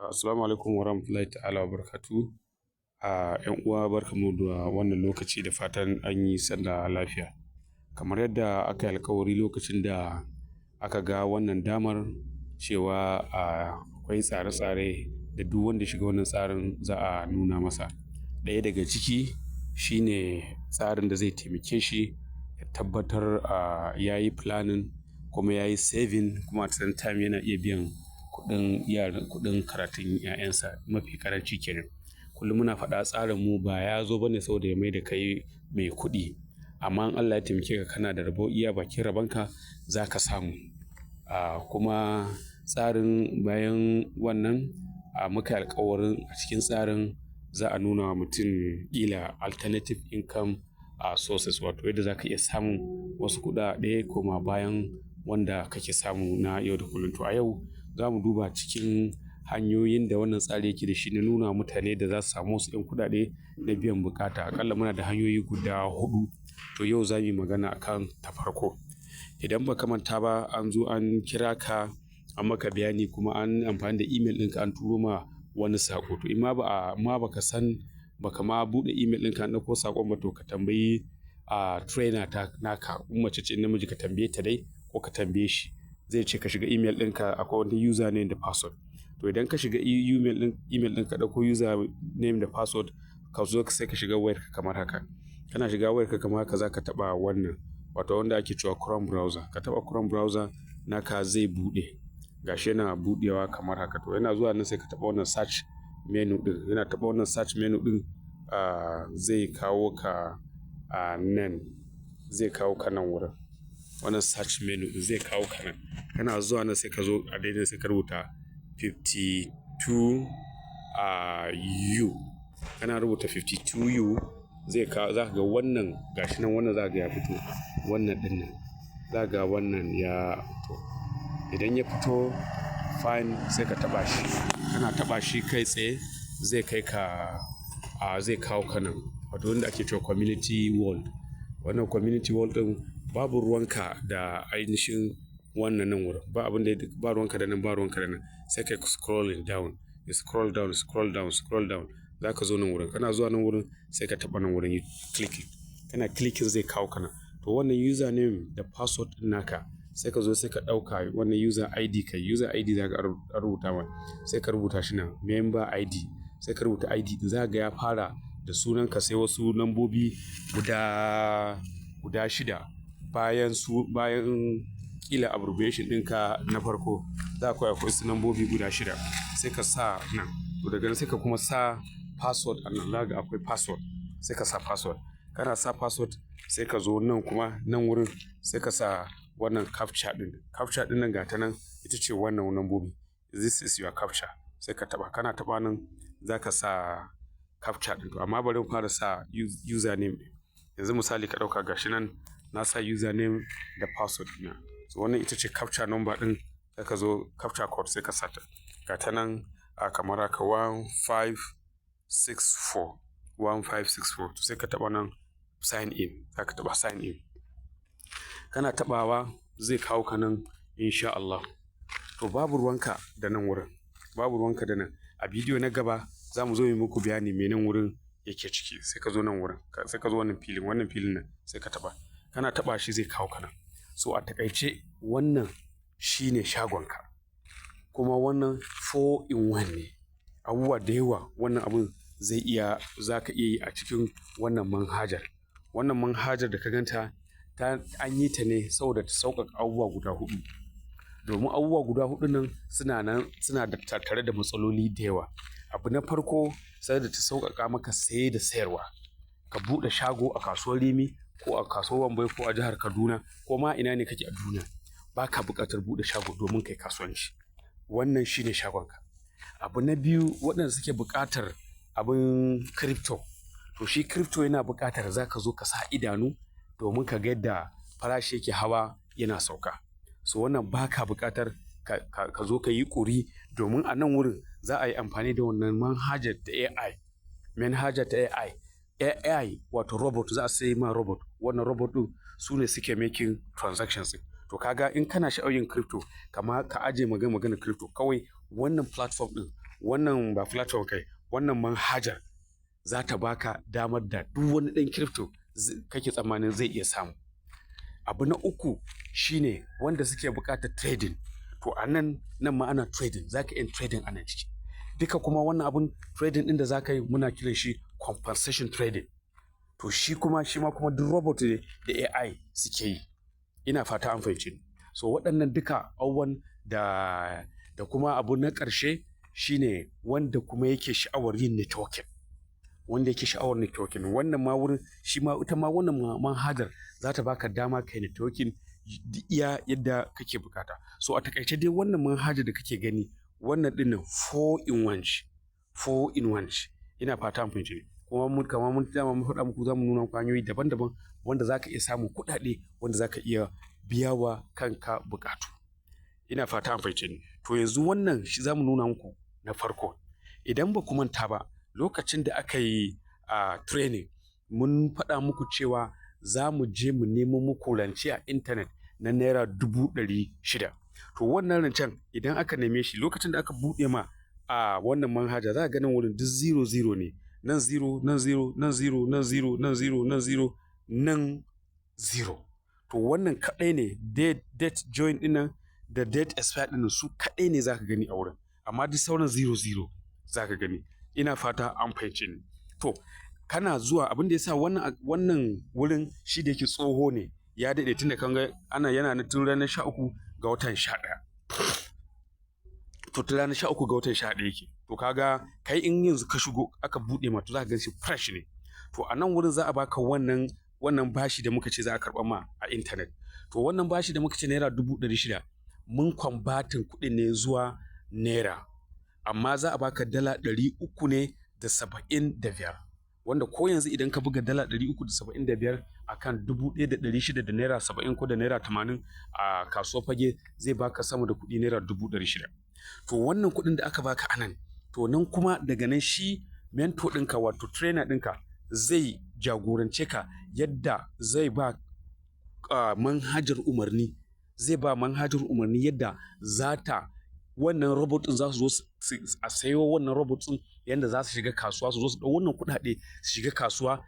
Assalamu alaikum warahmatullahi ta'ala wa barakatuhu. ‘Yan uwa barkamu da wannan lokaci da fatan an yi sallah lafiya. Kamar yadda aka yi alkawari lokacin da aka ga wannan damar cewa akwai tsare-tsare da duk wanda shiga wannan tsarin za a nuna masa. Ɗaya daga ciki shine tsarin da zai taimake shi ya tabbatar ya yi planning kuma ya yi saving kuma at the same time yana iya biyan kuɗin karatun 'ya'yansa mafi ƙaranci kenan. Kullum muna faɗa tsarin mu ba ya zo bane saboda ya mai da kai mai kuɗi, amma in Allah ya taimake ka kana da rabo iya bakin rabonka za ka samu. Kuma tsarin bayan wannan muka yi alkawarin a cikin tsarin za a nuna wa mutum ƙila alternative income sources, wato yadda za ka iya samun wasu kuɗaɗe koma bayan wanda kake samu na yau da kullum. To a yau za mu duba cikin hanyoyin da wannan tsari yake da shi na nuna wa mutane da za su samu wasu 'yan kuɗaɗe na biyan buƙata. Aƙalla muna da hanyoyi guda 4. To yau za mu yi magana akan ta farko. Idan ba ka manta ba an zo an kira ka an maka bayani kuma an amfani da email ɗinka an turo ma wani saƙo. To in ma baka san baka ma buɗe email ɗinka an ɗauko saƙon ba, to ka tambayi trainer naka, in mace ce namiji ka tambaye ta dai ko ka tambaye shi. Zai ce ka shiga email ɗinka akwai wani username da password. To idan ka shiga email ɗinka ɗauko username da password ka zo sai ka shiga wayarka kamar haka. Kana shiga wayarka kamar haka za ka taɓa wannan, wato wanda ake cewa Chrome browser. Ka taɓa Chrome browser naka zai buɗe. Gashi yana buɗewa kamar haka. To yana zuwa nan sai ka taɓa wannan search menu ɗin. Yana taɓa wannan search menu ɗin zai kawo ka nan. Zai kawo ka nan wurin. Wannan search menu zai kawo ka nan. Kana zuwa nan sai ka zo a daidai sai ka rubuta 52U. Kana rubuta 52U zai kawo, za ka ga wannan gashi nan, wannan za ka ga ya fito. Wannan ɗin nan za ka ga wannan ya fito. Idan ya fito fine sai ka taɓa shi. Kana taɓa shi kai tsaye zai kai ka zai kawo ka nan, wato wanda ake cewa community world. Wannan community world ɗin babu ruwanka da ainihin wannan nan wurin. Ba ruwanka da nan, ba ruwanka da nan. Sai kai scrolling down. Scroll down. Za ka zo nan wurin. Kana zuwa nan wurin sai ka taɓa nan wurin yi clicking. Kana clicking zai kawo ka nan. To wannan username da password ɗin naka sai ka zo sai ka ɗauka wannan user ID kai. User ID za ka rubuta ma. Sai ka rubuta shi nan member ID. Sai ka rubuta ID ɗin. Za ka ga ya fara da sunanka sai wasu lambobi guda 6. Bayan ƙila abbreviation ɗinka na farko za ka akwai wasu lambobi guda 6. Sai ka sa nan. To daga nan sai ka kuma sa password a nan. Za ka ga akwai password. Sai ka sa password. Kana sa password sai ka zo nan kuma nan wurin sai ka sa wannan captcha ɗin. Captcha ɗin nan ga ta nan ita ce wannan lambobi. This is your captcha. Sai ka taɓa. Kana taɓa nan za ka sa captcha ɗin. Amma bari mu fara sa username ɗin. Yanzu misali ka ɗauka gashi nan na sa username da password ɗina. So wannan ita ce captcha number ɗin. Sai ka zo captcha code sai ka sa ta. Ga ta nan kamar haka 1564. To sai ka taɓa nan sign in. Za ka taɓa sign in. Kana taɓawa zai kawo ka nan insha Allah. To babu ruwanka da nan wurin. Babu ruwanka da nan. A bidiyo na gaba za mu zo yi muku bayani me nan wurin yake ciki. Sai ka zo nan wurin. Sai ka zo wannan filin nan sai ka taɓa. Kana taɓa shi zai kawo ka nan. So a taƙaice wannan shine shagonka. Kuma wannan 4-in-1 ne. Abubuwa da yawa wannan abun za ka iya yi a cikin wannan manhajar. Wannan manhajar da ka ganta an yi ta ne saboda ta sauƙaƙa abubuwa guda 4. Domin abubuwa guda 4 nan suna da tattare da matsaloli da yawa. Abu na farko sai da ta sauƙaƙa maka saye da sayarwa. Ka buɗe shago a kasuwar Rimi ko a kasuwar Wambai ko a jihar Kaduna ko ma ina ne kake a duniya. Ba ka buƙatar buɗe shago domin kai kasuwanci. Wannan shine shagonka. Abu na biyu waɗanda suke buƙatar abin crypto. To shi crypto yana buƙatar za ka zo ka sa idanu domin ka ga yadda farashi yake hawa yana sauka. So wannan ba ka buƙatar ka zo ka yi ƙuri domin a nan wurin za a yi amfani da wannan manhajar ta AI. Manhajar ta AI. AI wato robot, za a sai ma robot. Wannan robot ɗin su ne suke making transactions. To kaga in kana sha'awar yin crypto, kama ka aje magana crypto kawai wannan platform ɗin wannan ba platform kai, wannan manhajar za ta baka damar da duk wani ɗan crypto kake tsammanin zai iya samu. Abu na uku shine wanda suke buƙatar trading. To a nan ma ana trading, za ka iya trading a nan ciki. Duka kuma wannan abun trading ɗin da za ka yi muna kiran shi compensation trading. To shi ma kuma duk robot ne da AI suke yi. Ina fata an fahimce ni. So waɗannan duka abubuwan da kuma abu na ƙarshe shine wanda kuma yake sha'awar yin networking. Wanda yake sha'awar networking, wannan ma wurin shi ma ita ma wannan manhajar za ta baka dama kai networking iya yadda kake bukata. So a takaice dai wannan manhajar da kake gani wannan ɗin 4 in 1 ce. Ina fata an fahimce ni. Kuma mun faɗa muku za mu nuna muku hanyoyi daban-daban wanda za ka iya samun kuɗaɗe wanda za ka iya biya wa kanka bukatu. Ina fata an fahimce ni. To yanzu wannan shi za mu nuna muku na farko. Idan ba ku manta ba, lokacin da aka yi training mun faɗa muku cewa za mu je mu nemo muku rance a intanet na naira 600,000. To wannan rancen idan aka neme shi lokacin da aka buɗe ma a wannan manhaja za a ganin wurin duk 00 ne. Nan 0, nan 0, nan 0, nan 0, nan 0, nan 0, nan 0. To wannan kaɗai ne date join ɗin da date expire ɗin su kaɗai ne za ka gani a wurin. Amma duk sauran 00 za ka gani. Ina fata an fahimce ni. To kana zuwa abin da ya sa wannan wurin shi da yake tsoho ne ya daɗe tun da kan ga yana na tun ranar 13 ga watan 11. To tun ranar 13 ga watan 11 yake. To kaga kai in yanzu ka shigo aka buɗe ma to za ka gan shi fresh ne. To a nan wurin za a baka wannan bashi da muka ce za a karɓa ma a intanet. To wannan bashi da muka ce naira 600,000 mun kwambatin kuɗin ne zuwa naira. Amma za a baka dala 375 wanda ko yanzu idan ka buga dala 375 akan 1,600 da naira 70 ko da naira 80 a kasuwar fage zai baka sama da kuɗi naira 600,000. To wannan kuɗin da aka baka anan, to nan kuma daga nan shi mentor ɗinka wato trainer ɗinka zai jagorance ka yadda zai ba manhajar umarni yadda za ta wannan robot ɗin za su zo a sayo wannan robot ɗin yadda za su shiga kasuwa su zo su ɗau wannan kuɗaɗe su shiga kasuwa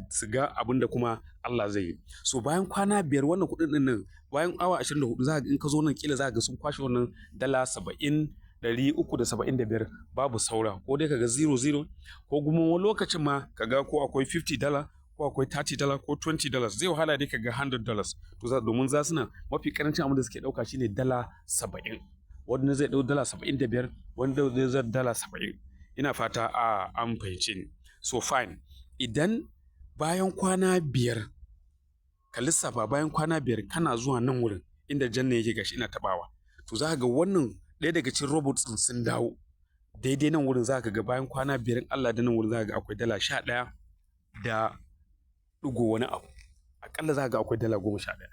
su ga abin da kuma Allah zai yi. So bayan kwana 5 wannan kuɗin ɗin nan bayan awa 24 za ka in ka zo nan kila za ka ga sun kwashe wannan dala 375 babu saura, ko dai ka ga 00 ko kuma wani lokacin ma ka ga ko akwai $50 ko akwai $30 ko $20 zai wahala dai ka ga $100. To domin za su na mafi karancin abin da suke ɗauka shine dala 70. Wanda zai ɗau dala 75 wanda zai zai dala 70. Ina fata an fahimce ni. So fine, idan bayan kwana 5 ka lissafa bayan kwana 5 kana zuwa nan wurin inda janna yake gashi ina tabawa, to za ka ga wannan ɗaya daga cikin robots ɗin sun dawo daidai nan wurin. za ka ga bayan kwana 5 Allah da nan wurin za ka ga akwai dala 11 da ɗigo wani abu. Aƙalla za ka ga akwai dala 11.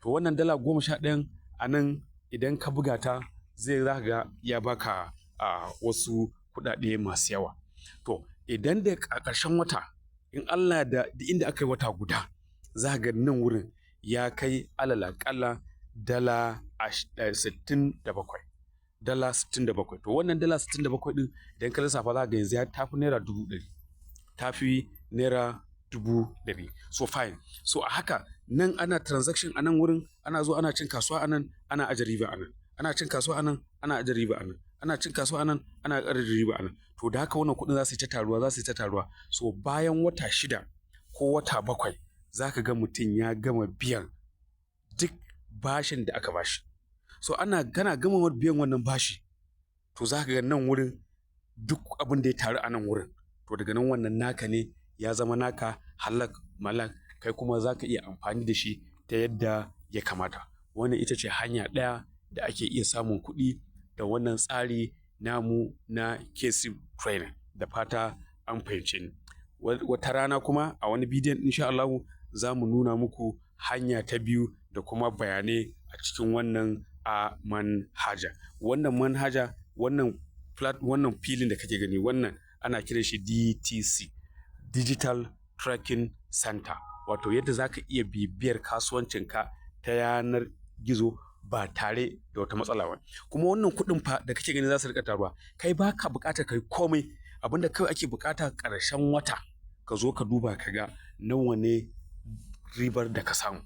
To wannan dala 11 a nan idan ka buga ta za ka ga ya baka wasu kuɗaɗe masu yawa. To idan da a ƙarshen wata in Allah da inda aka yi wata guda za ka ga nan wurin ya kai alal aƙalla dala 67. Dala 67. To wannan dala 67 ɗin idan ka lissafa za ka ga yanzu ya tafi naira 100,000. Tafi naira 100,000. So fine. So a haka nan ana transaction a nan wurin, ana zo ana cin kasuwa a nan, ana aje riba a nan. Ana cin kasuwa a nan, ana aje riba a nan. Ana cin kasuwa a nan, ana aje riba a nan. To da haka wannan kuɗin za su yi ta taruwa. So bayan wata 6 ko wata 7 za ka ga mutum ya gama biyan duk bashin da aka bashi. So kana gama biyan wannan bashi, to za ka ga nan wurin duk abin da ya taru a nan wurin, to daga nan wannan naka ne, ya zama naka halak malak, kai kuma za ka iya amfani da shi ta yadda ya kamata. Wannan ita ce hanya ɗaya da ake iya samun kuɗi da wannan tsari namu na KSYP Training. Da fata an fahimce ni. Wata rana kuma a wani bidiyon insha Allah za mu nuna muku hanya ta biyu da kuma bayanai a cikin wannan manhaja. Wannan manhaja, wannan filin da kake gani, wannan ana kiran shi DTC, Digital Tracking Center. Wato yadda za ka iya bibiyar kasuwancinka ta yanar gizo ba tare da wata matsala ba. Kuma wannan kuɗin fa da kake gani za su riƙa taruwa, kai ba ka buƙatar kai komai, abinda kawai ake buƙata ƙarshen wata ka zo ka duba ka ga nawa ne ribar da ka samu.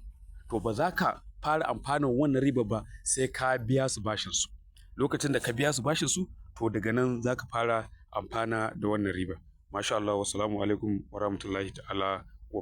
To ba za ka fara amfanin wannan ribar ba sai ka biya su bashinsu. Lokacin da ka biya su bashinsu, to daga nan za ka fara amfana da wannan riba. Masha Allah, wassalamu alaikum wa rahmatullahi ta'ala